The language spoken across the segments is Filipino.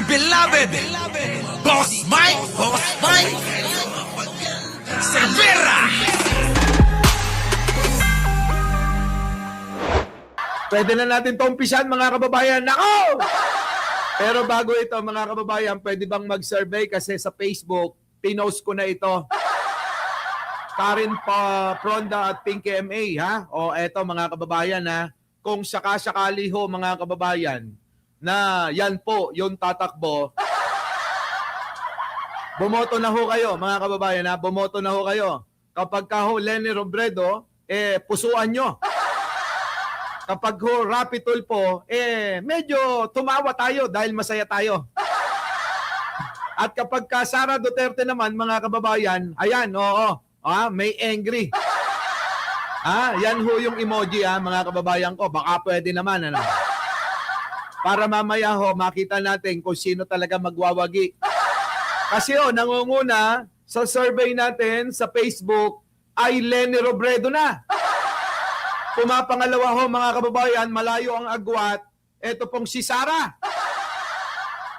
beloved Boss Mike Cervera. Pwede na natin ito umpisan, mga kababayan. Nako! Pero bago ito, mga kababayan, pwede bang mag-survey? Kasi sa Facebook, pinost ko na ito. Karen Pronda at Pinky MA, ha? O eto, mga kababayan, ha? Kung sakasakali ho, mga kababayan, na yan po yung tatakbo, bumoto na ho kayo, mga kababayan, ha? Bumoto na ho kayo. Kapag ka ho Leni Robredo, pusuan nyo. Kapag ho Rapi Tulfo, medyo tumawa tayo dahil masaya tayo. At kapag ka Sara Duterte naman, mga kababayan, ayan, oo, may angry. Yan ho yung emoji, mga kababayan ko. Baka pwede naman, ano. Para mamaya ho, makita natin kung sino talaga magwawagi. Kasi nangunguna sa survey natin sa Facebook ay Leni Robredo na. Pumapangalawa ho, mga kababayan, malayo ang agwat. Ito pong si Sara.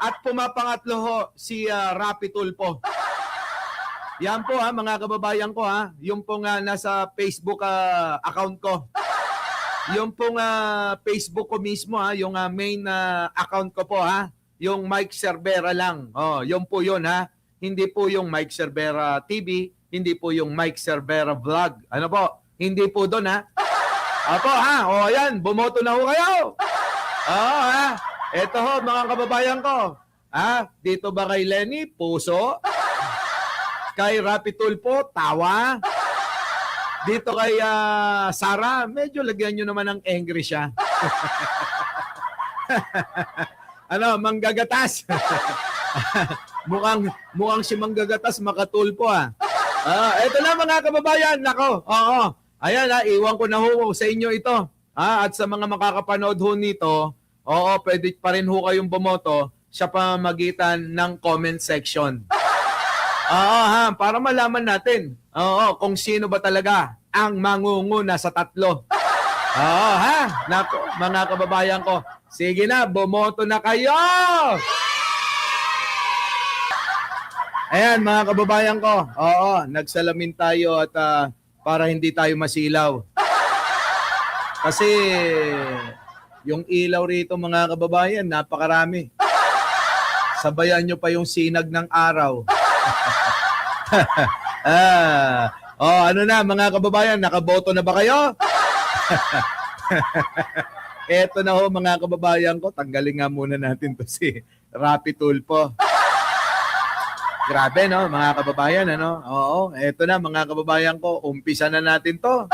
At pumapangatlo ho, si Rapi Tulfo. Yan po, mga kababayan ko, yung pong nasa Facebook account ko. Yung pong Facebook ko mismo, yung main account ko po, yung Mike Cervera lang. Yung po yun, Hindi po yung Mike Cervera TV, hindi po yung Mike Cervera Vlog. Ano po? Hindi po doon, Apo, yan, bumoto na ho kayo. Eto ho, mga kababayan ko. Dito ba kay Leni? Puso. Kay Rapi Tulfo, tawa. Dito kay Sara, medyo lagyan nyo naman ng angry siya. Manggagatas. mukhang si Manggagatas makatulpo, Eto na, mga kababayan, nako. Oo. Ayan, iwan ko na ho sa inyo ito. At sa mga makakapanood ho nito, pwede pa rin ho kayong bumoto sa pamamagitan ng comment section. Para malaman natin kung sino ba talaga ang mangunguna sa tatlo. Nako, mga kababayan ko. Sige na, bumoto na kayo! Ayan, mga kababayan ko. Nagsalamin tayo at para hindi tayo masilaw. Kasi yung ilaw rito, mga kababayan, napakarami. Sabayan nyo pa yung sinag ng araw. Ano na, mga kababayan, nakaboto na ba kayo? Eto na ho, mga kababayan ko. Tanggalin nga muna natin to si Rapi Tulfo. Grabe, no, mga kababayan, ano? Eto na, mga kababayan ko. Umpisa na natin to.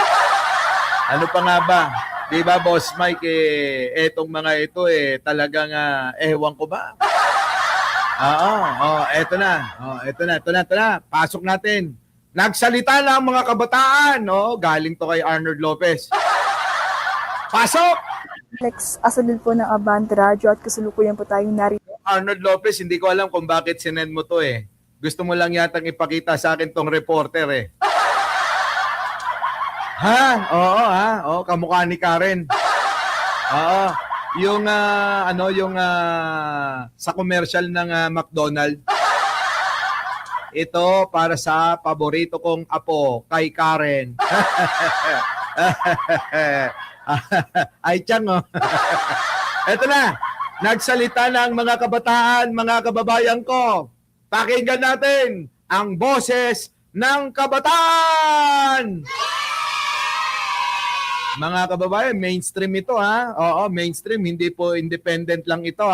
Ano pa nga ba? Di ba, Boss Mike, etong mga ito, talagang, ewan ko ba? Eto na. Eto na. Pasok natin. Nagsalita na ang mga kabataan, galing to kay Arnold Lopez. Pasok! Alex Asalil po ng Abante Radio at kasalukuyan po tayong narito. Arnold Lopez, hindi ko alam kung bakit sinend mo to, Gusto mo lang yatang ipakita sa akin tong reporter, Oo, kamukha ni Karen. Yung sa commercial ng McDonald's. Ito para sa paborito kong apo kay Karen. Ay tiyang, Ito na. Nagsalita na ang mga kabataan, mga kababayan ko. Pakinggan natin ang boses ng kabataan. Mga kababayan, mainstream ito, mainstream, hindi po independent lang ito,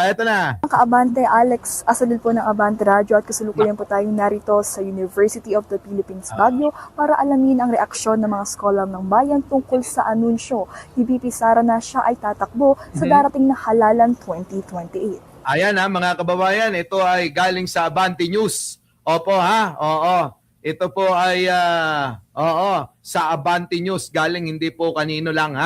eto na. Kaabante, Alex Asalil po ng Abante Radio at kasalukuyan po tayong narito sa University of the Philippines, Baguio para alamin ang reaksyon ng mga scholar ng bayan tungkol sa anunsyo ni VP Sara na siya ay tatakbo sa darating na halalan 2028. Ayan, mga kababayan, ito ay galing sa Abante News. Opo, ito po ay sa Abante News galing, hindi po kanino lang,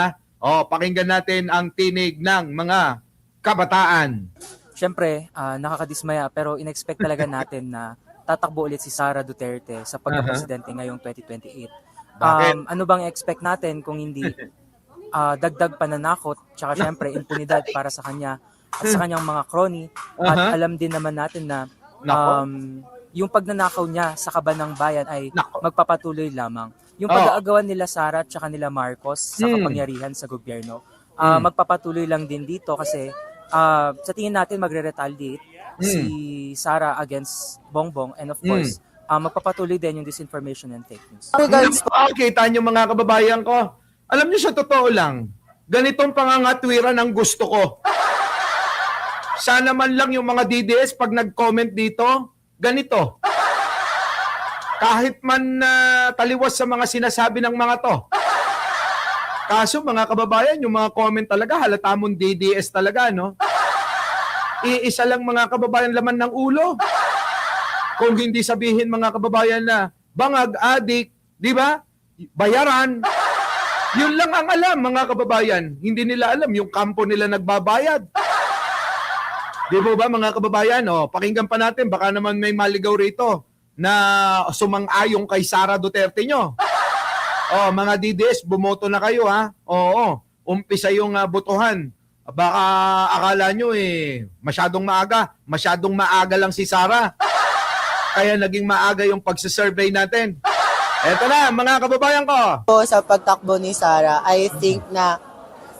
pakinggan natin ang tinig ng mga kabataan. Siyempre, nakakadismaya pero in-expect talaga natin na tatakbo ulit si Sara Duterte sa pagka-presidente ngayong 2028. Bakit? Ano bang expect natin kung hindi dagdag pananakot tsaka siyempre impunidad para sa kanya at sa kanyang mga crony. Aha. At alam din naman natin na Nako. yung pagnanakaw niya sa kaban ng bayan ay Nako. magpapatuloy lamang. Yung Oo. pag-aagawan nila Sara at saka nila Marcos sa kapangyarihan sa gobyerno, magpapatuloy lang din dito kasi sa tingin natin magre-retaliate si Sara against Bongbong, and of course, magpapatuloy din yung disinformation and fake news. Kita nyo mga kababayan ko. Alam nyo, sa totoo lang, ganitong pangangatwiran ang gusto ko. Sana man lang yung mga DDS pag nag-comment dito, ganito. Kahit man taliwas sa mga sinasabi ng mga to. Kaso mga kababayan, yung mga comment talaga, halata mong DDS talaga, no? Iisa lang mga kababayan laman ng ulo. Kung hindi sabihin mga kababayan na bangag, adik, di ba? Bayaran. Yun lang ang alam mga kababayan. Hindi nila alam yung kampo nila nagbabayad. Di ba mga kababayan? O, pakinggan pa natin, baka naman may maligaw rito na sumang-ayong kay Sara Duterte nyo. O, mga DDS, bumoto na kayo ha. Oo, umpisa yung botohan. Baka akala nyo masyadong maaga lang si Sara. Kaya naging maaga yung pagsasurvey natin. Eto na, mga kababayan ko. Po sa pagtakbo ni Sara, I think na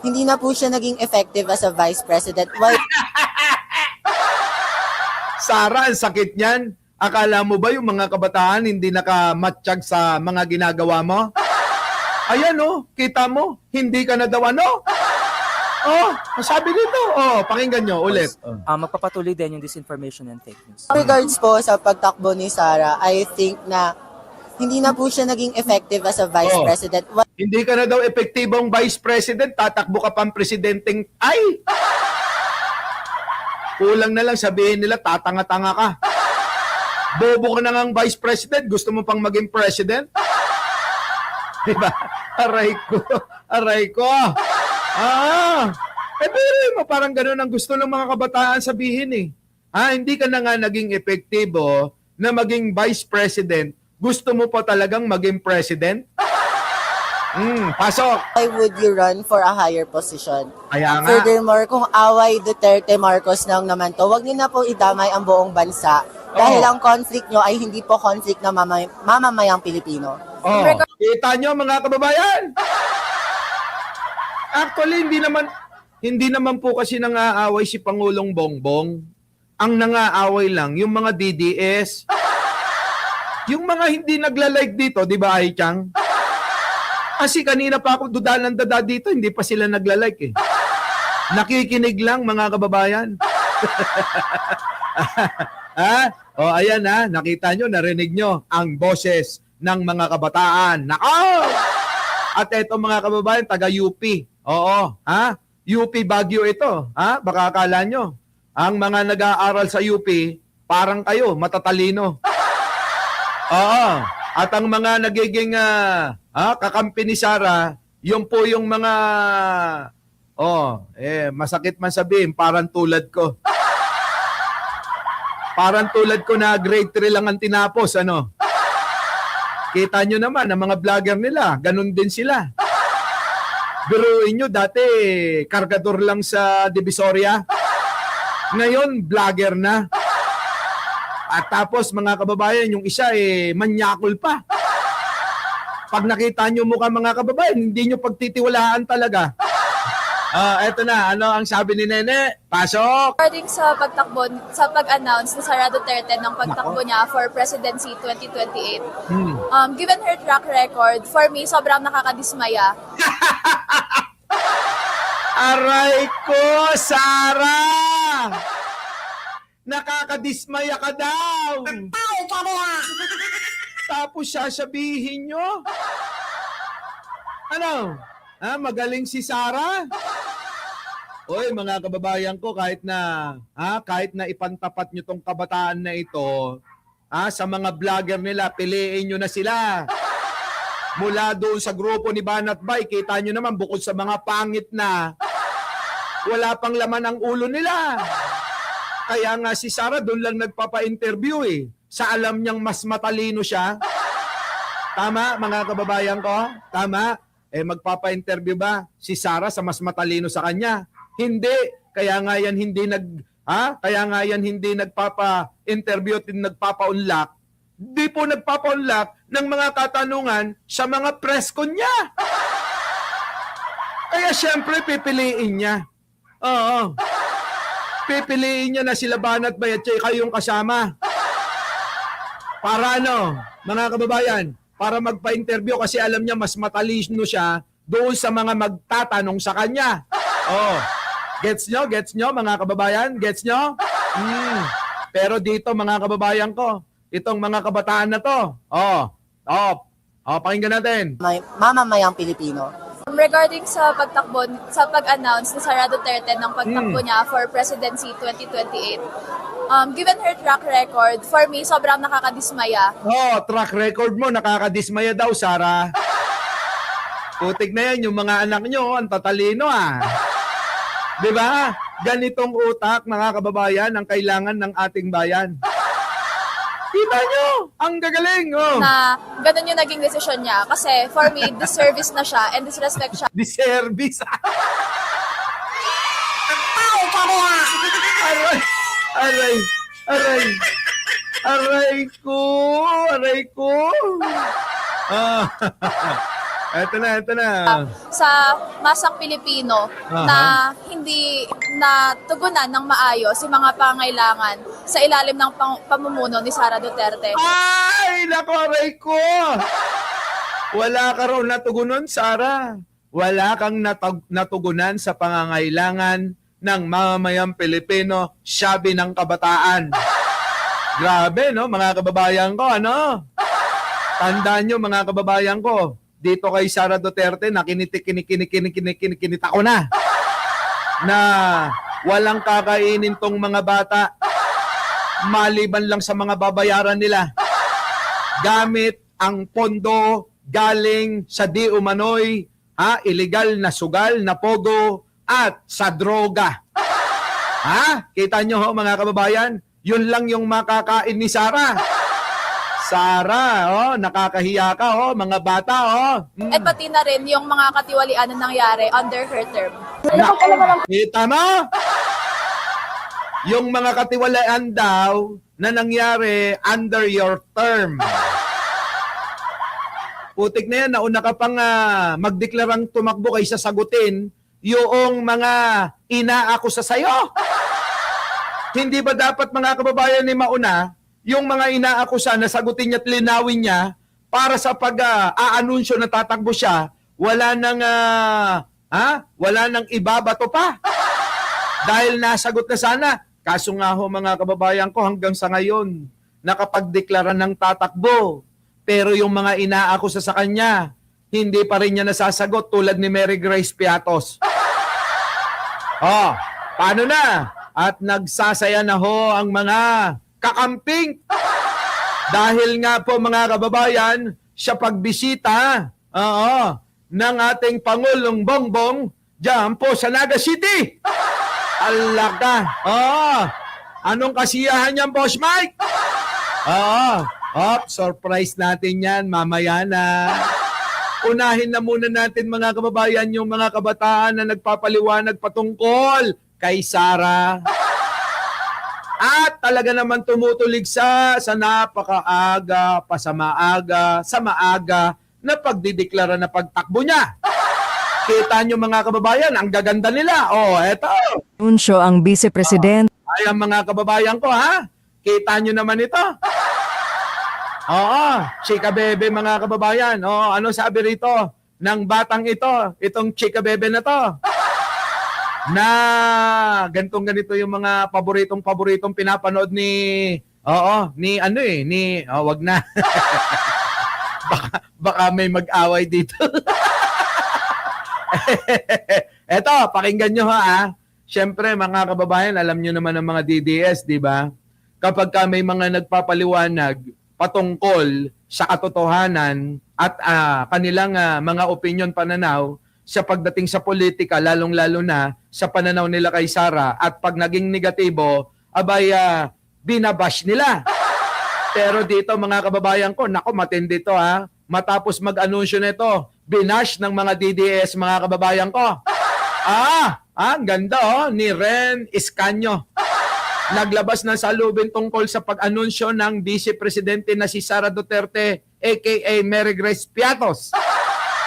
hindi na po siya naging effective as a vice president. Why? Sara, ang sakit niyan. Akala mo ba yung mga kabataan hindi nakamatsyag sa mga ginagawa mo? Ayan kita mo, hindi ka na daw sabi dito. Pakinggan nyo ulit. Magpapatuloy din yung disinformation and fake news. Regards po sa pagtakbo ni Sara, I think na hindi na po siya naging effective as a vice president. Why? Hindi ka na daw epektibong vice president, tatakbo ka pang presidenteng kulang na lang sabihin nila, tatanga-tanga ka. Bobo ka na ngang vice president, gusto mo pang maging president? Diba? Aray ko. Pero mo parang ganun ang gusto ng mga kabataan sabihin hindi ka na nga naging epektibo na maging vice president, gusto mo pa talagang maging president? Pasok. Why would you run for a higher position? Kaya nga. Furthermore, kung away Duterte Marcos lang naman to, wag niyo na po idamay ang buong bansa. Dahil ang conflict nyo ay hindi po conflict na mamamayang Pilipino. Kita nyo mga kababayan? Actually, hindi naman po kasi nangaaway si Pangulong Bongbong. Ang nangaaway lang, yung mga DDS. Yung mga hindi nagla-like dito, di ba, Aichang? Kasi kanina pa ako duda ng dada dito, hindi pa sila nagla-like Nakikinig lang, mga kababayan. Ayan nakita nyo, narinig nyo ang boses ng mga kabataan. Nako! At eto mga kababayan, taga UP. UP Baguio ito. Baka akala nyo, ang mga nag-aaral sa UP, parang kayo, matatalino. At ang mga nagiging kakampi ni Sara, yung po yung mga, masakit man sabihin, parang tulad ko. Parang tulad ko na grade 3 lang ang tinapos, Kita nyo naman, ang mga vlogger nila, ganun din sila. Biruin nyo, dati, kargador lang sa Divisoria. Ngayon, vlogger na. At tapos, mga kababayan, yung isa, manyakol pa. Pag nakita nyo mukha mga kababayan, hindi nyo pagtitiwalaan talaga. Eto na, ano ang sabi ni Nene? Pasok! Regarding sa pagtakbo, sa pag-announce ni Sara Duterte ng pagtakbo niya for presidency 2028, given her track record, for me, sobrang nakakadismaya. Aray ko, Sara! Nakakadismaya ka daw! Tapos sasabihin nyo? Ano? Magaling si Sara? Oy, mga kababayan ko, kahit na ipantapat nyo tong kabataan na ito, sa mga vlogger nila, piliin nyo na sila. Mula doon sa grupo ni Banat Bay, kita nyo naman, bukod sa mga pangit na, wala pang laman ang ulo nila. Kaya nga si Sara doon lang nagpapa-interview sa alam niyang mas matalino siya. Tama, mga kababayan ko? Tama? Magpapa-interview ba si Sara sa mas matalino sa kanya? Hindi. Kaya nga yan hindi kaya nga yan hindi nagpapa-interview at nagpapa-unlock. Di po nagpapa-unlock ng mga katanungan sa mga press con niya. Kaya syempre pipiliin niya. Oo. Pipiliin niya na sila Banat Bayat kayong kasama. Para mga kababayan, para magpa-interview kasi alam niya mas matalino siya doon sa mga magtatanong sa kanya. Oh. Gets nyo mga kababayan? Gets nyo? Pero dito mga kababayan ko, itong mga kabataan na to, pakinggan natin. Mamamayang Pilipino. Regarding sa pagtakbo, sa pag-announce ni Sara Duterte ng pagtakbo niya for presidency 2028, given her track record, for me, sobrang nakakadismaya. Track record mo, nakakadismaya daw, Sara. Putik na yan, yung mga anak nyo, ang tatalino Di ba? Ganitong utak, mga kababayan, ang kailangan ng ating bayan. Kita nyo, ang gagaling. Na ganun yung naging desisyon niya. Kasi for me, disservice na siya and disrespect siya. Disservice. Aray ko. Eto na. Sa masang Pilipino na hindi natugunan ng maayos yung mga pangailangan sa ilalim ng pamumuno ni Sara Duterte. Ay, nako, aray ko. Wala ka raw natugunan, Sara. Wala kang natugunan sa pangangailangan ng mamamayang Pilipino, sabi ng kabataan. Grabe, mga kababayan ko, Tandaan nyo, mga kababayan ko, dito kay Sara Duterte na kinita ko na walang kakainin tong mga bata maliban lang sa mga babayaran nila gamit ang pondo galing sa di umano'y illegal na sugal na pogo at sa droga. Kita nyo mga kababayan, yun lang yung makakain ni Sara. Sara, nakakahiya ka, mga bata, At pati na rin yung mga katiwalian na nangyari under her term. Kita mo? Yung mga katiwalian daw na nangyari under your term. Putik na yan, nauna ka pang magdeklarang tumakbo kaysa sagutin yung mga inaakusa sa'yo. Hindi ba dapat mga kababayan ni mauna yung mga inaakusa na sagutin niya at linawin niya para sa pag-aanunsyo na tatakbo siya, wala nang ibabato pa. Dahil nasagot na sana. Kaso nga mga kababayan ko hanggang sa ngayon, nakapagdeklara ng tatakbo. Pero yung mga inaakusa sa kanya, hindi pa rin niya nasasagot tulad ni Mary Grace Piatos. Paano na? At nagsasaya na ang mga kakamping. Dahil nga po mga kababayan, sa pagbisita ng ating Pangulong Bongbong diyan po sa Naga City. Alaka. Anong kasiyahan yan, Boss Mike? Surprise natin yan mamaya na. Unahin na muna natin mga kababayan yung mga kabataan na nagpapaliwanag patungkol kay Sara. At talaga naman tumutulig sa napakaaga, sa maaga na pagdideklara na pagtakbo niya. Kita nyo mga kababayan, ang gaganda nila. Eto. Anunsyo ang Vice President. Ayan mga kababayan ko, Kita nyo naman ito. Chika Bebe mga kababayan. Ano sabi rito ng batang ito? Itong Chika Bebe na to. Na ganito yung mga paboritong pinapanood wag na. baka may mag-away dito. Eto, pakinggan nyo Siyempre mga kababayan, alam nyo naman ang mga DDS, di ba? Kapag may mga nagpapaliwanag patungkol sa katotohanan at kanilang mga opinion pananaw, sa pagdating sa politika, lalong-lalo na sa pananaw nila kay Sara, at pag naging negatibo, binabash nila. Pero dito mga kababayan ko, matindi to Matapos mag-anunsyo nito, binash ng mga DDS mga kababayan ko. Ang ganda ni Ren Escanio. Naglabas ng salubin tungkol sa pag-anunsyo ng Vice Presidente na si Sara Duterte aka Mary Grace Piatos.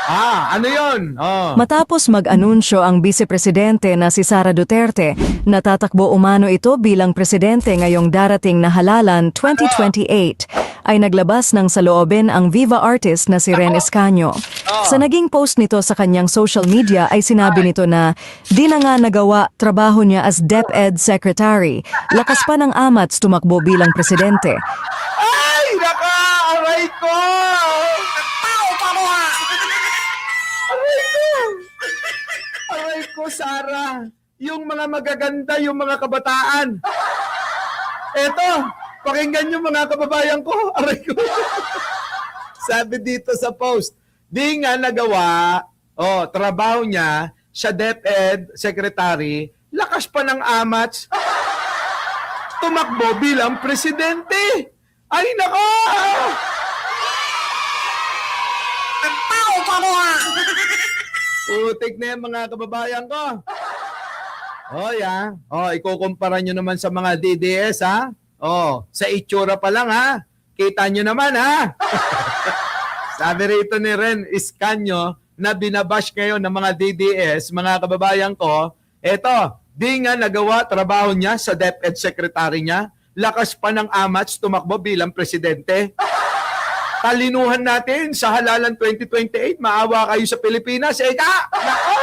Ano yun? Matapos mag-anunsyo ang Vice Presidente na si Sara Duterte, natatakbo umano ito bilang presidente ngayong darating na halalan 2028, ay naglabas ng saloobin ang Viva artist na si Ren Escanio. Sa naging post nito sa kanyang social media ay sinabi nito na di na nga nagawa trabaho niya as DepEd Secretary, lakas pa ng amats tumakbo bilang presidente. Ay, naka! Aray ko! Aray ko, Sara. Yung mga magaganda, yung mga kabataan. Eto, pakinggan yung mga kababayan ko. Aray ko. Sabi dito sa post, di nga nagawa, trabaho niya, siya DepEd Secretary, lakas pa ng amats, tumakbo bilang presidente. Ay, nako! Putik na yan, mga kababayan ko. Ikukumpara nyo naman sa mga DDS, ha? Sa itsura pa lang, ha? Kita nyo naman, ha? Sabi rito ni Ren Escanio na binabash ngayon ng mga DDS, mga kababayan ko, eto, di nga nagawa trabaho niya sa DepEd Secretary niya, lakas pa ng amats tumakbo bilang presidente. Talinuhan natin sa halalan 2028, maawa kayo sa Pilipinas. Eka! Nako!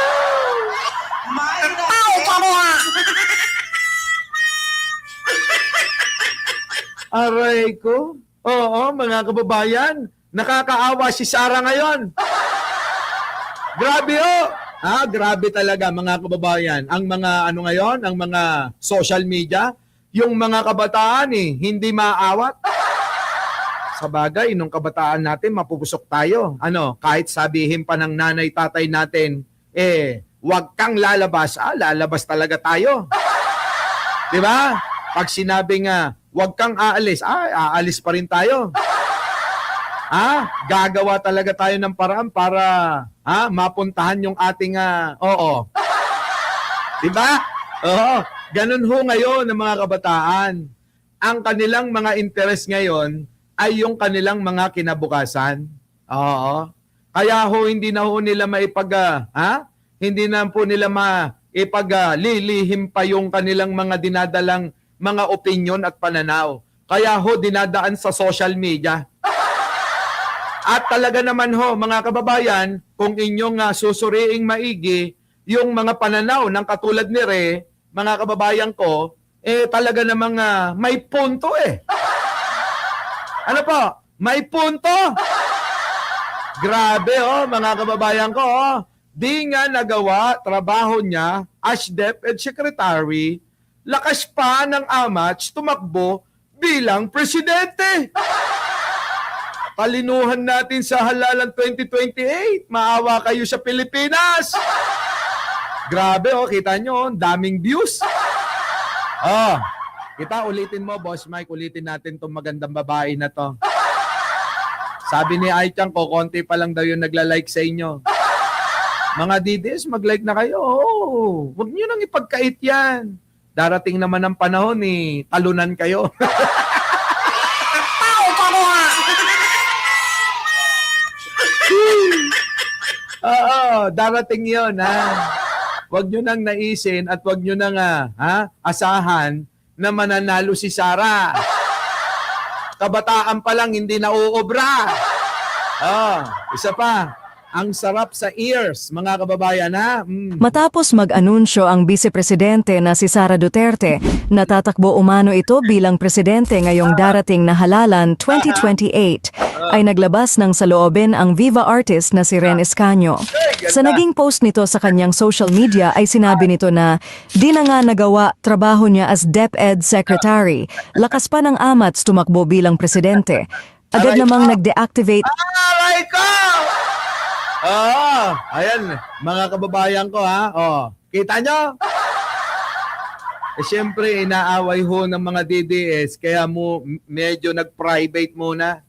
Aray ko. Oo, mga kababayan, nakakaawa si Sara ngayon. Grabe grabe talaga, mga kababayan. Ang mga ngayon, ang mga social media, yung mga kabataan hindi maaawat. Sa bagay, nung kabataan natin, mapupusok tayo. Kahit sabihin pa ng nanay, tatay natin, wag kang lalabas. Lalabas talaga tayo. Di ba? Pag sinabi nga, wag kang aalis, aalis pa rin tayo. Gagawa talaga tayo ng paraan para mapuntahan yung ating, Di ba? Ganun ho ngayon ng mga kabataan. Ang kanilang mga interest ngayon, ay yung kanilang mga kinabukasan. Kaya hindi na ho nila hindi na po nila lilihim pa yung kanilang mga dinadalang mga opinion at pananaw. Kaya dinadaan sa social media. At talaga naman mga kababayan, kung inyong susuriing maigi, yung mga pananaw ng katulad ni Re, mga kababayan ko, talaga namang may punto Ano po? May punto. Grabe mga kababayan ko. Di nga nagawa trabaho niya as DepEd Secretary, lakas pa ng amats tumakbo bilang presidente. Palinuhan natin sa halalan 2028. Maawa kayo sa Pilipinas. Grabe kita nyo, daming views. Kita, ulitin mo, Boss Mike, ulitin natin itong magandang babae na to. Sabi ni Aichang ko, konti pa lang daw yung nagla-like sa inyo. Mga DDS, mag-like na kayo. Huwag nyo nang ipagkait yan. Darating naman ang panahon, talunan kayo. Darating yun, Huwag nyo nang naisin at huwag nyo nang asahan na mananalo si Sara. Kabataan pa lang, hindi na uobra. Isa pa, ang sarap sa ears, mga kababayan, Matapos mag-anunsyo ang Vice Presidente na si Sara Duterte, natatakbo umano ito bilang presidente ngayong darating na halalan 2028, ay naglabas ng saloobin ang Viva artist na si Ren Escanio. Sa naging post nito sa kanyang social media ay sinabi nito na di na nga nagawa trabaho niya as DepEd Secretary, lakas pa ng amats tumakbo bilang presidente. Agad namang nag-deactivate. Aray ko! Ayan, mga kababayan ko kita nyo? Siyempre, inaaway ho ng mga DDS, kaya medyo nag-private muna.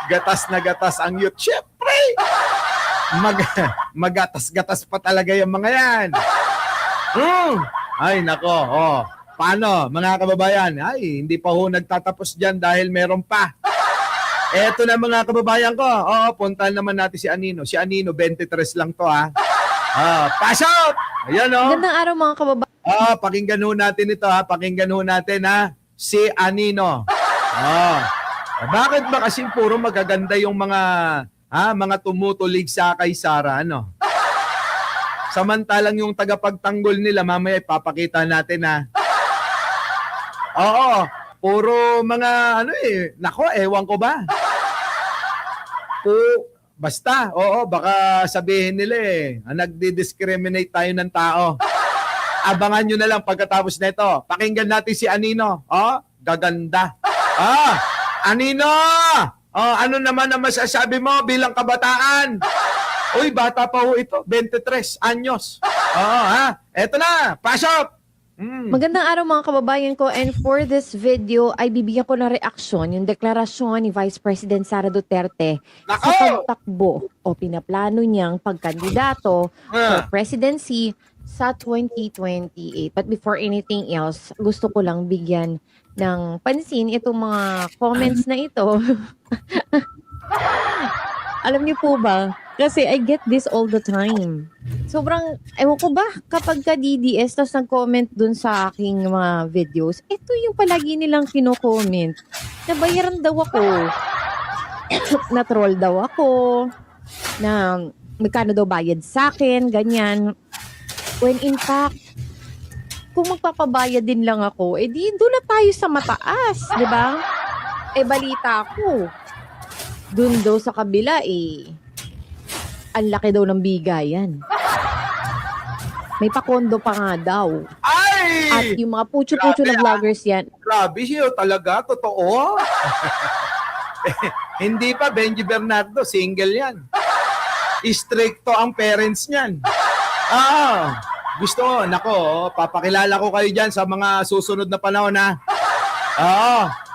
Gatas na gatas ang youth. Siyempre! mag magatas-gatas pa talaga yung mga yan. Ay, nako. Oh. Paano, mga kababayan? Ay, hindi pa ho nagtatapos dyan dahil meron pa. Eto na mga kababayan ko. Oo, puntahan naman natin si Anino. Si Anino, 23 lang to ha. Pass out! Ayan o. Magandang araw mga kababayan. Pakinggan ho natin ito ha. Pakinggan ho natin ha. Si Anino. Bakit ba kasi puro magaganda yung mga tumutulig sa kay Sara, ano? Samantalang yung tagapagtanggol nila, mamaya ipapakita natin ha. Oo, puro mga nako, ewan ko ba? Basta, baka sabihin nila nagdi-discriminate tayo ng tao. Abangan nyo na lang pagkatapos nito. Pakinggan natin si Anino. Gaganda. Anino! Ano naman ang masasabi mo bilang kabataan? Uy, bata pa ho ito. 23 anyos. Eto na. Pass up! Magandang araw mga kababayan ko, and for this video ay bibigyan ko ng reaksyon yung deklarasyon ni Vice President Sara Duterte sa pagtakbo o pinaplano niyang pagkandidato for presidency sa 2028. But before anything else, gusto ko lang bigyan ng pansin itong mga comments na ito. Alam niyo po ba, kasi I get this all the time. Sobrang, ewan ko ba, kapag ka DDS, tapos nag-comment dun sa aking mga videos, ito yung palagi nilang kino-comment. Nabayaran daw ako. Na-troll daw ako. Na magkano daw bayad sa akin, ganyan. When in fact, kung magpapabayad din lang ako, di doon na tayo sa mataas, di ba? Balita ko. Doon daw sa kabila, ang laki daw ng bigayan. May pakondo pa nga daw. Ay! At yung mga pucho-pucho na vloggers yan. Grabe siya, talaga, totoo. Hindi pa, Benji Bernardo, single yan. Stricto ang parents niyan. Gusto, nako, papakilala ko kayo dyan sa mga susunod na panahon ha.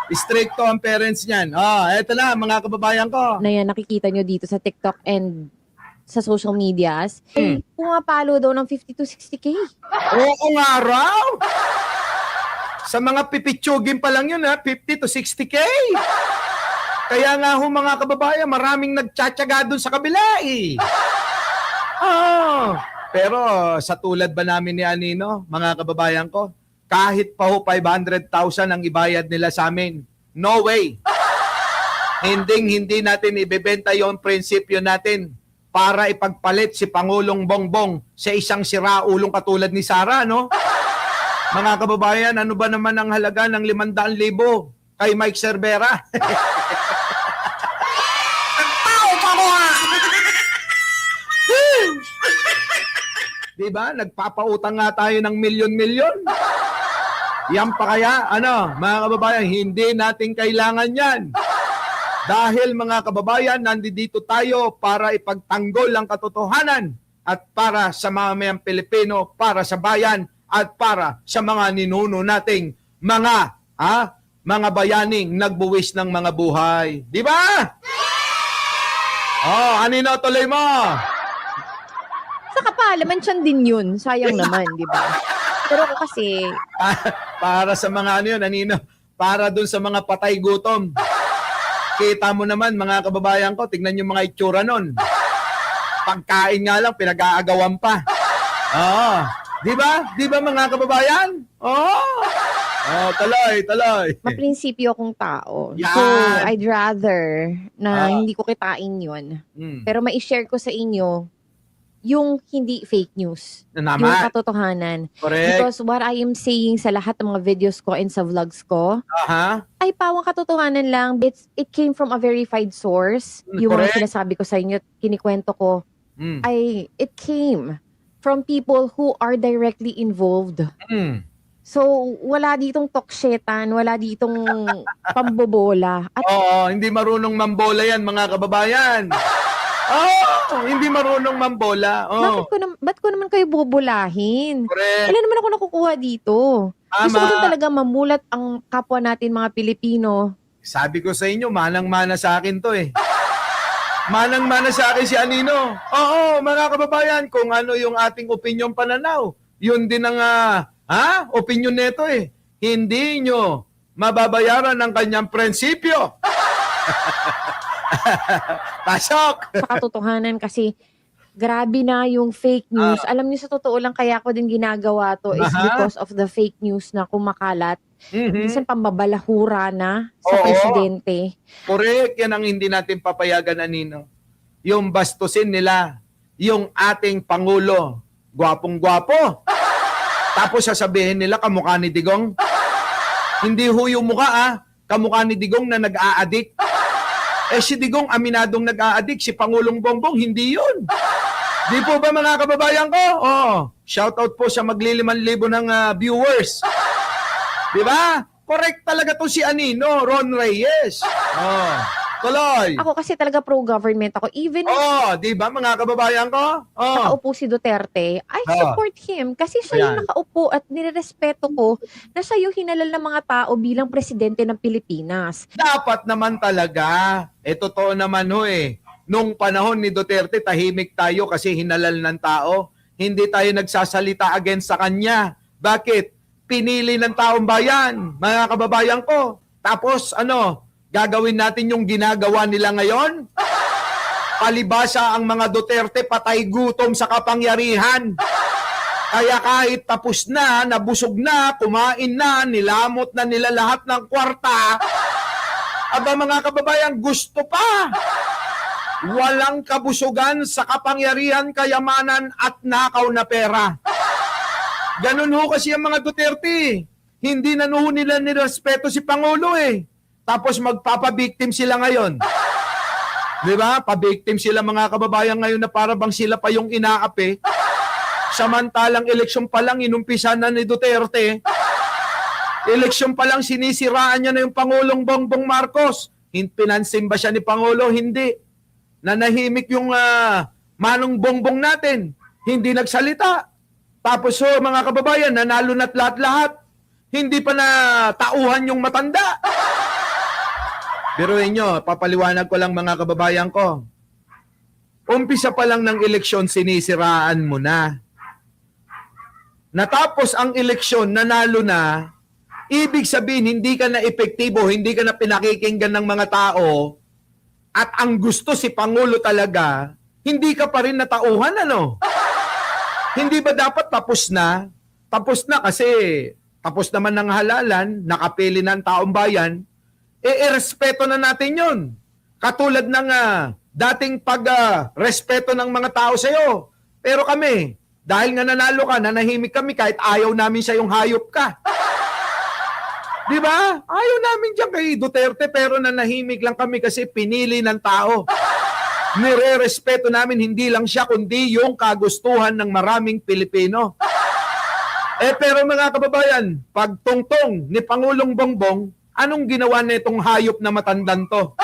Stricto ang parents niyan. Eto na, mga kababayan ko. Na yan, nakikita nyo dito sa TikTok and sa social medias. Pumapalo daw ng 50 to 60K. Oo nga raw. Sa mga pipitsugin pa lang yun 50 to 60K. Kaya nga ho mga kababayan, maraming nagtsatsaga doon sa kabila Pero sa tulad ba namin ni Anino, mga kababayan ko, kahit pa ho 500,000 ang ibayad nila sa amin, no way. Hindi natin ibebenta yung prinsipyo natin para ipagpalit si Pangulong Bongbong sa isang siraulong katulad ni Sara, no? Mga kababayan, ano ba naman ang halaga ng 500,000 kay Mike Cervera? Diba? Nagpapautang nga tayo ng milyon-milyon. Yan pa kaya, mga kababayan, hindi natin kailangan yan. Dahil mga kababayan, nandito tayo para ipagtanggol ang katotohanan at para sa mamayang Pilipino, para sa bayan at para sa mga ninuno nating mga bayaning nagbuwis ng mga buhay. Di ba? Anino, tuloy mo. Sa kapalaman siyan din yun. Sayang naman, di ba? Pero ako kasi... Para sa mga Anino, para dun sa mga patay gutom. Kita mo naman, mga kababayan ko, tignan yung mga itsura nun. Pagkain nga lang, pinag-aagawan pa. Di ba? Di ba mga kababayan? Tuloy. Maprinsipyo akong tao. Yan. So, I'd rather na hindi ko kitain yun. Pero ma-share ko sa inyo yung hindi fake news. Naman. Yung katotohanan. Correct. Because what I am saying sa lahat ng mga videos ko and sa vlogs ko, ay pawang katotohanan lang. It came from a verified source. Yung mga Correct. sinasabi ko sa inyo, kinikwento ko, it came from people who are directly involved. So, wala ditong toksyetan, wala ditong pambobola. At hindi marunong mambola yan, mga kababayan. Hindi marunong mambola. Ba't ko naman kayo bubulahin? Correct. Wala naman ako nakukuha dito. Tama. Gusto ko din talaga mamulat ang kapwa natin mga Pilipino. Sabi ko sa inyo, manang-mana sa akin to Manang-mana sa akin si Anino. Oo, mga kababayan, kung ano yung ating opinion pananaw, yun din ang opinion nito eh. Hindi nyo mababayaran ng kanyang prinsipyo. Pasok! Sa katotohanan kasi, grabe na yung fake news. Alam niyo, sa totoo lang, kaya ko din ginagawa to is because of the fake news na kumakalat. Minsan pambabalahura na sa Oo. presidente. Correct, yan ang hindi natin papayagan, Anino. Yung bastusin nila, yung ating Pangulo, gwapong-gwapo. Tapos sasabihin nila, kamukha ni Digong. Hindi ho yung mukha, kamukha ni Digong na nag-a-addict. Eh si Digong, aminadong nag-a-addict. Si Pangulong Bongbong, hindi yun. Di po ba mga kababayan ko? Shoutout po sa magliliman-libo ng viewers. Di ba? Correct talaga to si Anino, Ron Reyes. Tuloy. Ako kasi talaga pro-government ako. Even Di ba mga kababayan ko? nakaupo si Duterte, I support him kasi siya yung Ayan. nakaupo at nirerespeto ko na siya yung hinalal ng mga tao bilang presidente ng Pilipinas. Dapat naman talaga. Totoo naman ho eh. Nung panahon ni Duterte, tahimik tayo kasi hinalal ng tao. Hindi tayo nagsasalita against sa kanya. Bakit? Pinili ng taong bayan, mga kababayan ko. Tapos gagawin natin yung ginagawa nila ngayon? Palibasa ang mga Duterte patay gutom sa kapangyarihan. Kaya kahit tapos na, nabusog na, kumain na, nilamot na nila lahat ng kwarta, aba mga kababayan, gusto pa. Walang kabusugan sa kapangyarihan, kayamanan at nakaw na pera. Ganun ho kasi ang mga Duterte. Hindi na ho nila nirespeto si Pangulo eh. Tapos magpapabiktim sila ngayon. Di ba? Pabiktim sila mga kababayan ngayon na para bang sila pa yung inaapi. Samantalang eleksyon pa lang inumpisa na ni Duterte. Eleksyon pa lang sinisiraan niya na yung Pangulong Bongbong Marcos. Pinansin ba siya ni Pangulo? Hindi. Nanahimik yung Manong Bongbong natin. Hindi nagsalita. Tapos mga kababayan, nanalo na't lahat-lahat. Hindi pa na tauhan yung matanda. Biruin nyo, papaliwanag ko lang mga kababayan ko. Umpisa pa lang ng eleksyon, sinisiraan mo na. Natapos ang eleksyon, nanalo na, ibig sabihin, hindi ka na epektibo, hindi ka na pinakikinggan ng mga tao, at ang gusto si Pangulo talaga, hindi ka pa rin natauhan, Hindi ba dapat tapos na? Tapos na kasi tapos naman ng halalan, nakapili ng taong bayan, irespeto na natin yon. Katulad ng dating pag-respeto ng mga tao sa iyo. Pero kami, dahil nga nanalo ka, nanahimik kami kahit ayaw namin sa yung hayop ka. Di ba? Ayaw namin dyan kay Duterte pero nanahimik lang kami kasi pinili ng tao. Nire-respeto namin hindi lang siya kundi yung kagustuhan ng maraming Pilipino. Pero mga kababayan, pagtungtong ni Pangulong Bongbong, anong ginawa nitong hayop na matandan to?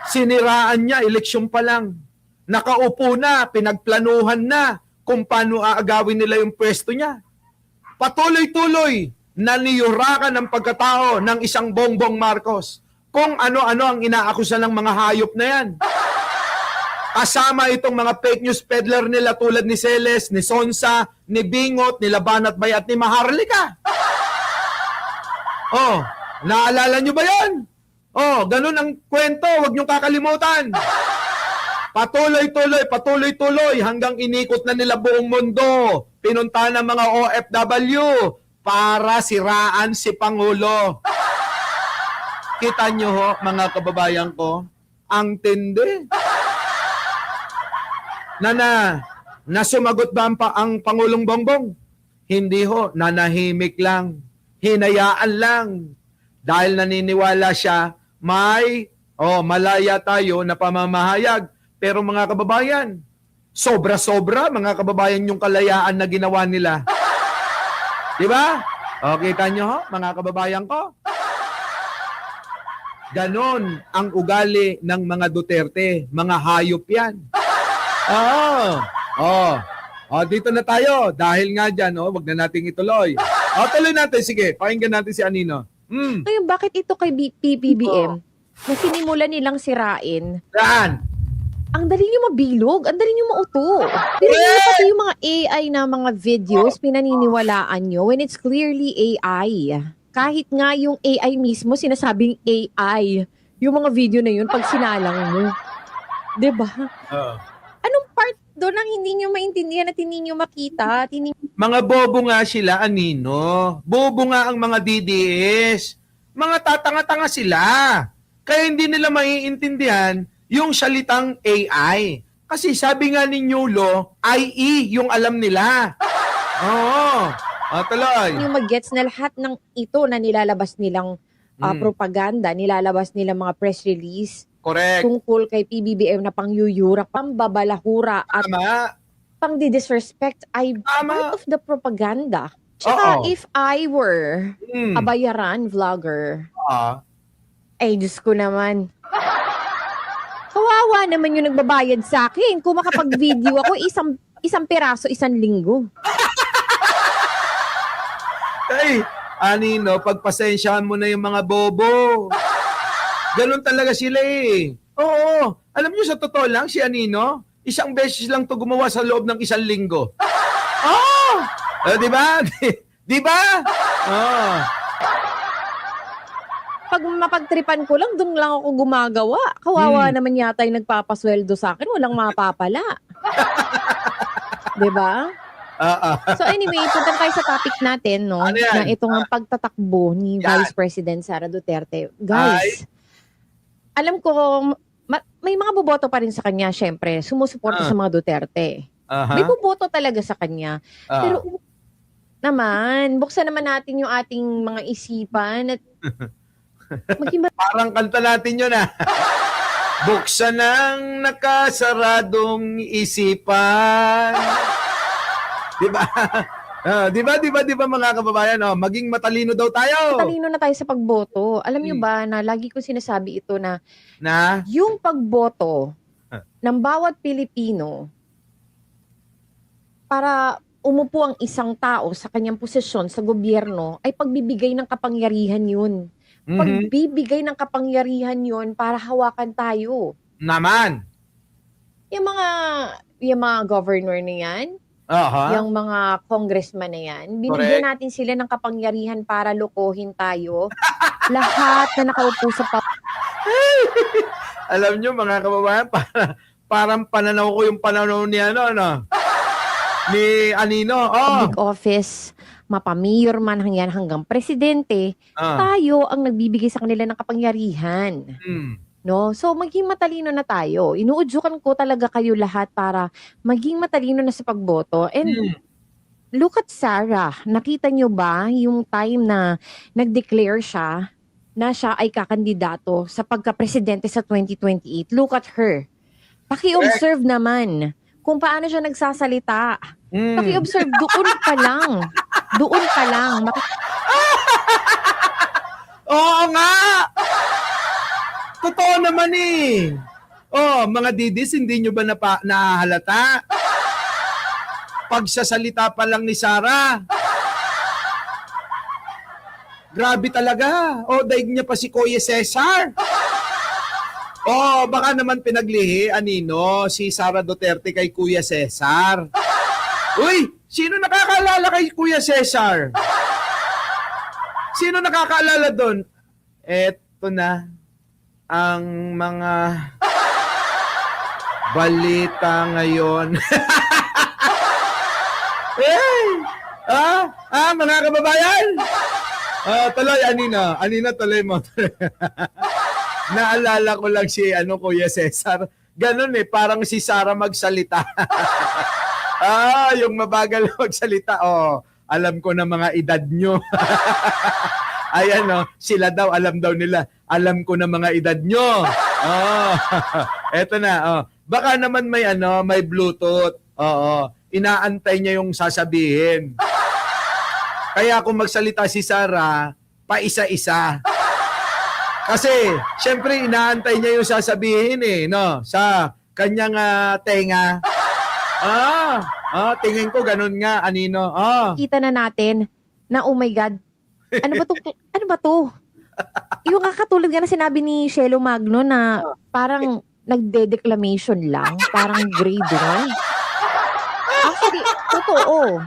Siniraan niya, eleksyon pa lang. Nakaupo na, pinagplanuhan na kung paano aagawin nila yung pwesto niya. Patuloy-tuloy na niyurakan ng pagkatao ng isang Bongbong Marcos. Kung ano-ano ang inaakusa ng mga hayop na yan. Kasama itong mga fake news peddler nila tulad ni Celes, ni Sonsa, ni Bingot, ni Labanat Bay at ni Maharlika. Naalala nyo ba yan? Ganun ang kwento, huwag nyo kakalimutan. Patuloy-tuloy hanggang inikot na nila buong mundo. Pinunta ng mga OFW para siraan si Pangulo. Kita nyo ho, mga kababayan ko, ang tindi. Na sumagot ba ang Pangulong Bongbong? Hindi ho, nanahimik lang. Hinayaan lang. Dahil naniniwala siya, malaya tayo na pamamahayag. Pero mga kababayan, sobra-sobra mga kababayan yung kalayaan na ginawa nila. Diba? Kita nyo ho, mga kababayan ko? Ganon ang ugali ng mga Duterte. Mga hayop yan. Dito na tayo. Dahil nga dyan, wag na nating ituloy. Tuloy natin. Sige, pakinggan natin si Anino. Ngayon, bakit ito kay PBBM? na sinimula nilang sirain, Saan? ang dali nyo mabilog, ang dali nyo mauto. Pero hindi pati yung mga AI na mga videos, pinaniniwalaan nyo when it's clearly AI. Kahit nga yung AI mismo, sinasabing AI. Yung mga video na yun, pag sinalang mo. Diba? Anong part doon ang hindi nyo maintindihan at hindi nyo makita? Mga bobo nga sila, Anino. Bobo nga ang mga DDS. Mga tatanga-tanga sila. Kaya hindi nila maiintindihan yung salitang AI. Kasi sabi nga ni Nyulo, IE yung alam nila. Oo. Tuloy. Yung mag-gets na lahat ng ito na nilalabas nilang propaganda, nilalabas nilang mga press release Correct. tungkol kay PBBM na pangyuyura, pambabalahura at Tama. pang-disrespect ay Tama. part of the propaganda. Tsaka Oo. if I were Mm. a bayaran vlogger, Ah. ay Diyos ko naman. Kawawa naman yung nagbabayad sa akin. Kung makapag-video ako, isang piraso, isang linggo. Ay, Anino, pagpasensyahan mo na yung mga bobo. Ganun talaga sila eh. Oo. Alam niyo sa totoo lang, si Anino, isang beses lang to gumawa sa loob ng isang linggo. Oh! Di ba? Di ba? Oh. Pag mapagtripan ko lang, doon lang ako gumagawa. Kawawa naman yata yung nagpapasweldo sa akin. Walang mapapala. Diba? So anyway, punta tayo sa topic natin, no? Ano yan? Na itong ang pagtatakbo ni Yan. Vice President Sara Duterte. Guys, alam ko, may mga boboto pa rin sa kanya, syempre. Sumusuporta sa mga Duterte. Aha. May boboto talaga sa kanya. Pero naman, buksan naman natin yung ating mga isipan at maging Parang kanta natin yun ah. Buksan ang nakasaradong isipan. Di ba? Di ba mga kababayan, maging matalino daw tayo. talino na tayo sa pagboto. Alam niyo ba na lagi ko sinasabi ito na Na? yung pagboto ng bawat Pilipino para umupo ang isang tao sa kanyang posisyon sa gobyerno ay pagbibigay ng kapangyarihan yun. Pagbibigay ng kapangyarihan yun para hawakan tayo. Naman. Yung mga governor na yan, Aha. yung mga congressman na yan, binigyan natin sila ng kapangyarihan para lokohin tayo. Lahat na nakaupo sa Alam nyo mga kababayan, parang pananaw ko yung pananaw ni ni Anino. public office, mapamayor man hanggang presidente, tayo ang nagbibigay sa kanila ng kapangyarihan. No? So, maging matalino na tayo. Inuudyokan ko talaga kayo lahat para maging matalino na sa pagboto. And look at Sarah. Nakita nyo ba yung time na nag-declare siya na siya ay kakandidato sa pagka-presidente sa 2028? Look at her. Paki-observe naman kung paano siya nagsasalita. Paki-observe, doon ka lang. Doon ka lang. Oo nga! Totoo naman eh. Mga didis, hindi nyo ba nahahalata? Pagsasalita pa lang ni Sarah. Grabe talaga. Daig niya pa si Kuya Cesar. Baka naman pinaglihi, Anino, si Sara Duterte kay Kuya Cesar. Uy, sino nakakaalala kay Kuya Cesar? Sino nakakaalala doon? Eto na ang mga balita ngayon. Hey! Mga kababayan! Tuloy, Anina. Anina, tuloy mo. Naalala ko lang si Kuya Cesar. Ganun parang si Sara magsalita. Yung mabagal magsalita. Alam ko na mga edad nyo. Ayan, sila daw, alam daw nila. Alam ko na mga edad nyo. Eto na. Baka naman may Bluetooth. Inaantay niya yung sasabihin. Kaya kung magsalita si Sarah, paisa-isa. Kasi, syempre, inaantay niya yung sasabihin sa kanyang tenga. Tingin ko ganun nga, Anino. Kita na natin na, oh my God, ano ba to? Yung nga katulad nga na sinabi ni Shelo Magno na parang nagde-declamation lang, parang grade 1. Actually, totoo.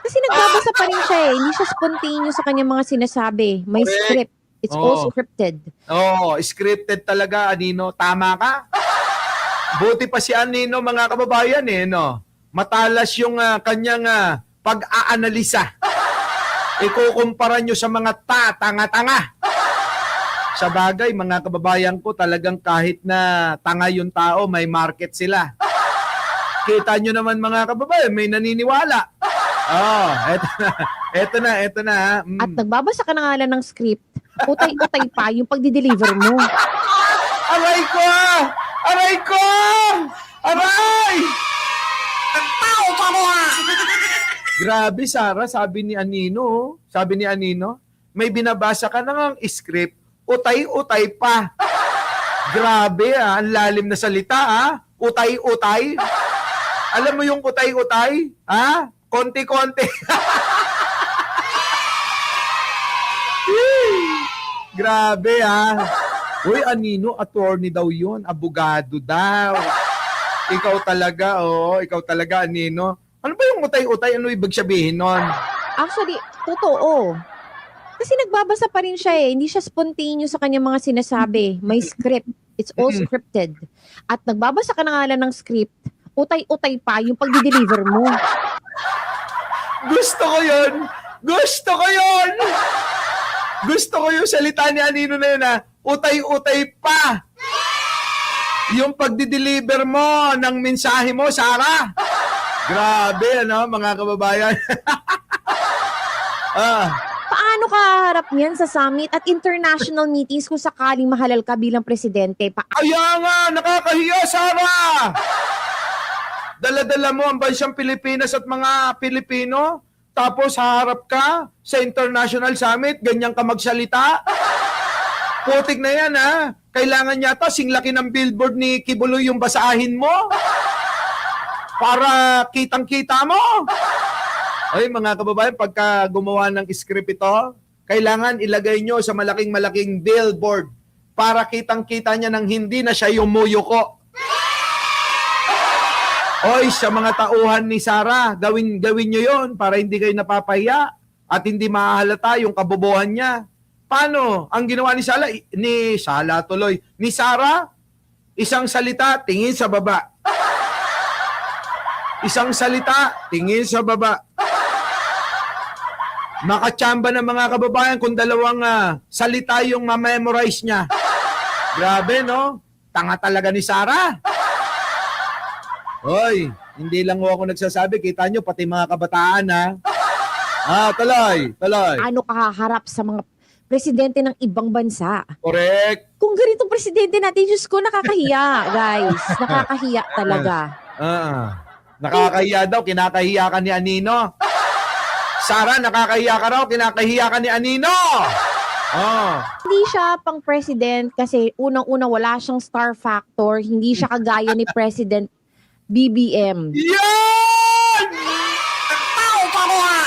Kasi nagbabasa pa rin siya eh. Hindi siya spontaneous sa kanyang mga sinasabi. May Correct. script. It's all Oo. scripted. Oh, scripted talaga, Anino. Tama ka. Buti pa si Anino, mga kababayan, eh, no? Matalas yung kanyang pag-aanalisa. Ikukumpara nyo sa mga tanga-tanga. Sa bagay, mga kababayan ko, talagang kahit na tanga yung tao, may market sila. Kita nyo naman, mga kababayan, may naniniwala. Oh, eto na. At nagbabasa ka na nga lang ng script, utay-utay pa yung pagdi-deliver mo. Aray ko! Aray ko! Aray! Tao pa mo ha! Grabe, Sarah, sabi ni Anino, may binabasa ka na ngang script, utay-utay pa. Grabe, ang lalim na salita, utay-utay. Alam mo yung utay-utay? Konti-konti. Grabe, Uy, Anino, attorney daw yun, abogado daw. Ikaw talaga, Anino. Ano ba yung utay-utay? Ano ibig sabihin nun? Actually, totoo. Kasi nagbabasa pa rin siya eh. Hindi siya spontaneous sa kanyang mga sinasabi. May script. It's all scripted. At nagbabasa ka na nga lang ng script, utay-utay pa yung pagdi-deliver mo. Gusto ko yun! Gusto ko yung salita ni Anino na yun, utay-utay pa! Yung pagdi-deliver mo ng mensahe mo, Sarah! Grabe, mga kababayan? Paano ka harap niyan sa summit at international meetings kung sakaling mahalal ka bilang presidente? Kaya nga, nakakahiya, Sarah! Dala-dala mo ang bansang Pilipinas at mga Pilipino, tapos haharap ka sa international summit, ganyan ka magsalita. Putik na yan, Kailangan yata singlaki ng billboard ni Kibuloy yung basahin mo para kitang-kita mo. Ay, mga kababayan, pagka gumawa ng script ito, kailangan ilagay nyo sa malaking-malaking billboard para kitang-kita niya nang hindi na siya yung muyuko. Oy, sa mga tauhan ni Sarah, gawin nyo yon para hindi kayo napapahiya at hindi mahalata yung kabobohan niya. Paano? Ang ginawa ni Sarah, isang salita, tingin sa baba. Isang salita, tingin sa baba. Makachamba ng mga kababayan kung dalawang salita yung ma-memorize niya. Grabe, no? Tanga talaga ni Sarah. Hoy, hindi lang ako nagsasabi. Kita nyo, pati mga kabataan, tuloy. Ano ka haharap sa mga presidente ng ibang bansa? Correct. Kung ganitong presidente natin, Diyos ko, nakakahiya, guys. Nakakahiya talaga. Nakakahiya daw, kinakahiya ka ni Anino. Sarah, nakakahiya ka raw, kinakahiya ka ni Anino. Hindi siya pang president kasi unang-una wala siyang star factor. Hindi siya kagaya ni President BBM. Yan! Tao pa mo ha!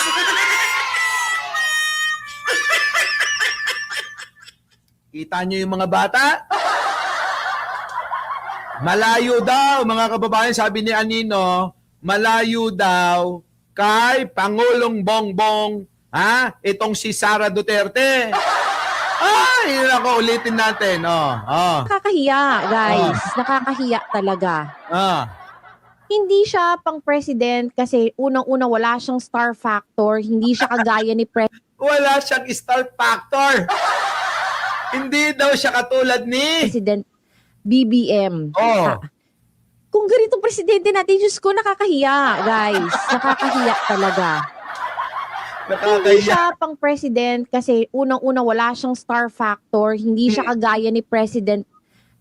Kita nyo yung mga bata? Malayo daw, mga kababayan, sabi ni Anino, malayo daw kay Pangulong Bongbong, itong si Sara Duterte. Ay, ako, ulitin natin. Nakakahiya, guys. Nakakahiya talaga. Hindi siya pang president kasi unang-una wala siyang star factor. Hindi siya kagaya ni Wala siyang star factor. Hindi daw siya katulad ni President BBM. Kung ganitong presidente natin, Diyos ko, nakakahiya, guys. Nakakahiya talaga. Hindi siya pang president kasi unang-una wala siyang star factor. Hindi siya kagaya ni President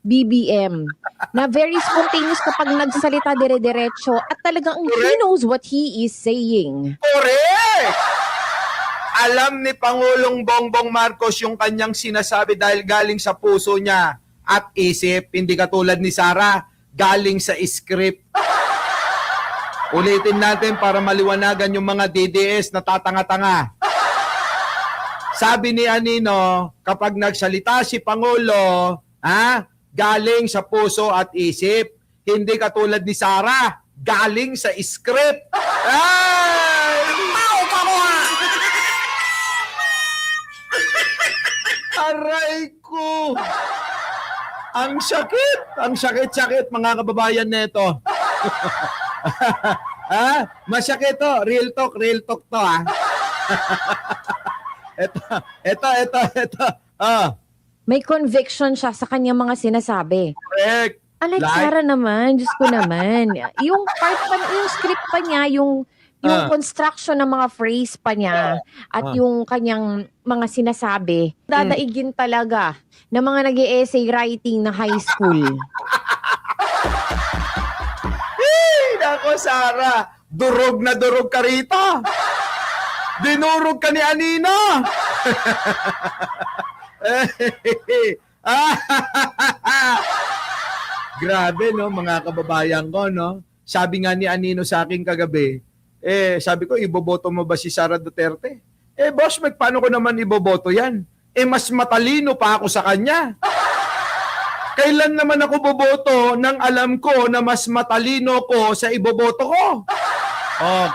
BBM na very spontaneous kapag nagsalita dire-diretso at talagang he knows what he is saying. Correct! Alam ni Pangulong Bongbong Marcos yung kanyang sinasabi dahil galing sa puso niya at isip, hindi katulad ni Sarah, galing sa script. Ulitin natin para maliwanagan yung mga DDS na tatanga-tanga. Sabi ni Anino, kapag nagsalita si Pangulo, galing sa puso at isip. Hindi katulad ni Sara, galing sa script. Ay! Pau ka niya! Aray ko! Ang sakit! Ang sakit-sakit, mga kababayan nito. Masakit to. Real talk to, Ito. May conviction siya sa kanyang mga sinasabi. Correct. Alay, Like- Sara naman, Diyos ko naman. Yung part pa, yung script pa niya, yung construction ng mga phrase pa niya, at yung kanyang mga sinasabi, dadaigin talaga ng mga nag-essay writing na high school. Nako, Sara, durog na durog ka rito. Dinurog ka ni Anino. Grabe, no, mga kababayan ko, no? Sabi nga ni Anino sa akin kagabi, sabi ko, iboboto mo ba si Sara Duterte? Boss, paano ko naman iboboto yan? Mas matalino pa ako sa kanya. Kailan naman ako boboto nang alam ko na mas matalino ko sa iboboto ko?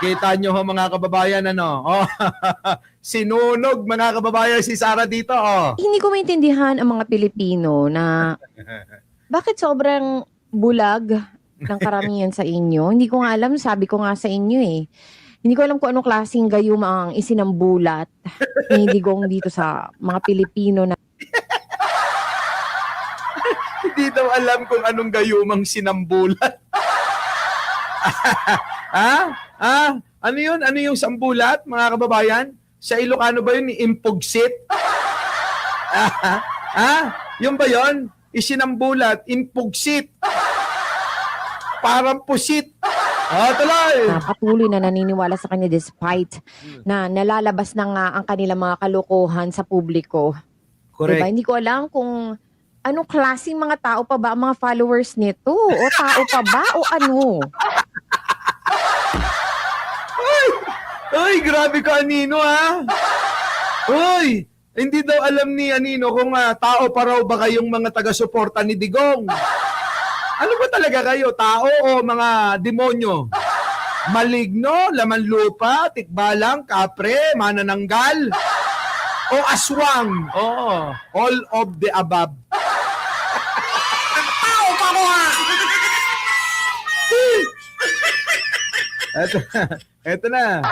Kita nyo ho, mga kababayan, ano? Sinunog, mga kababayan, si Sara dito, Hindi ko maintindihan ang mga Pilipino na bakit sobrang bulag ng karamihan sa inyo. Hindi ko nga alam, sabi ko nga sa inyo Hindi ko alam kung anong klaseng gayuma ang isinambulat ni Digong dito sa mga Pilipino na Hindi daw alam kung anong gayumang sinambulat. Ano yun? Ano yung sambulat, mga kababayan? Sa Ilocano ba yun? Impugsit? Yung ba yun? Isinambulat, impugsit. Parang pusit. Tuloy! na patuloy na naniniwala sa kanya despite na nalalabas na nga ang kanilang mga kalokohan sa publiko. Diba? Hindi ko alam kung anong klaseng mga tao pa ba ang mga followers nito? O tao pa ba? O ano? Ay, grabe ka, Anino, Uy, hindi daw alam ni Anino kung tao pa raw ba kayong mga taga-suporta ni Digong. Ano ba talaga kayo? Tao o mga demonyo? Maligno, laman lupa, tikbalang, kapre, manananggal, o aswang? All of the above. Pau ka niya! Eto na.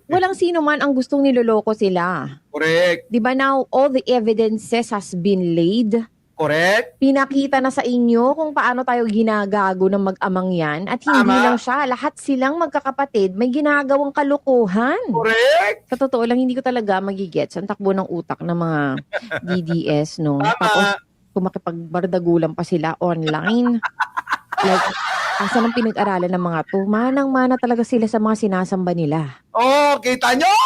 Walang sino man ang gustong niloloko sila. Correct. Diba now, all the evidences has been laid. Correct. Pinakita na sa inyo kung paano tayo ginagago ng mag-amang yan. At hindi Tama. lang siya, lahat silang magkakapatid may ginagawang kalukuhan. Correct. Sa totoo lang, hindi ko talaga magigets ang takbo ng utak ng mga DDS, no? Tama. Tapos, kumakipagbardagulan pa sila online. Like, asan ang pinag-aralan ng mga to? Manang-mana talaga sila sa mga sinasamba nila. Kita nyo?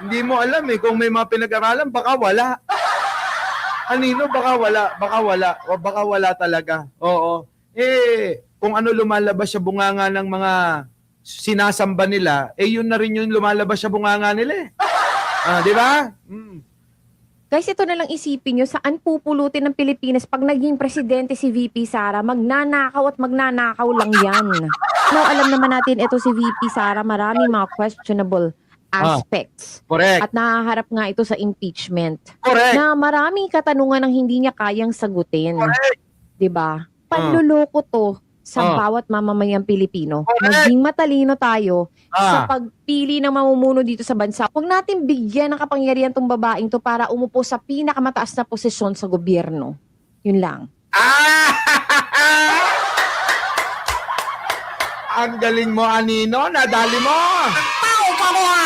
Hindi mo alam kung may mga pinag-aralan, baka wala. Anino, baka wala. O baka wala talaga. Oo. Kung ano lumalabas sa bunganga ng mga sinasamba nila, yun na rin yung lumalabas sa bunganga nila. Di ba? Guys, ito na lang isipin nyo, saan pupulutin ng Pilipinas pag naging presidente si VP Sara? Magnanakaw at magnanakaw lang yan. Now, alam naman natin, ito si VP Sara, maraming mga questionable aspects. Correct. At nahaharap nga ito sa impeachment. Correct. Na maraming katanungan ang hindi niya kayang sagutin. Correct. 'Di ba? Panluloko to sa bawat mamamayang Pilipino. Maging matalino tayo sa pagpili ng mamumuno dito sa bansa. Huwag natin bigyan ng kapangyarihan tong babaeng to para umupo sa pinakamataas na posisyon sa gobyerno. Yun lang. Ang galing mo, Anino. Nadali mo. Pau ka niya!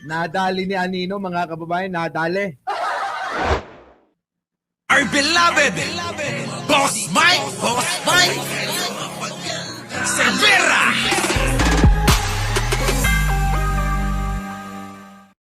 Nadali ni Anino, mga kababayan. Nadali. Our beloved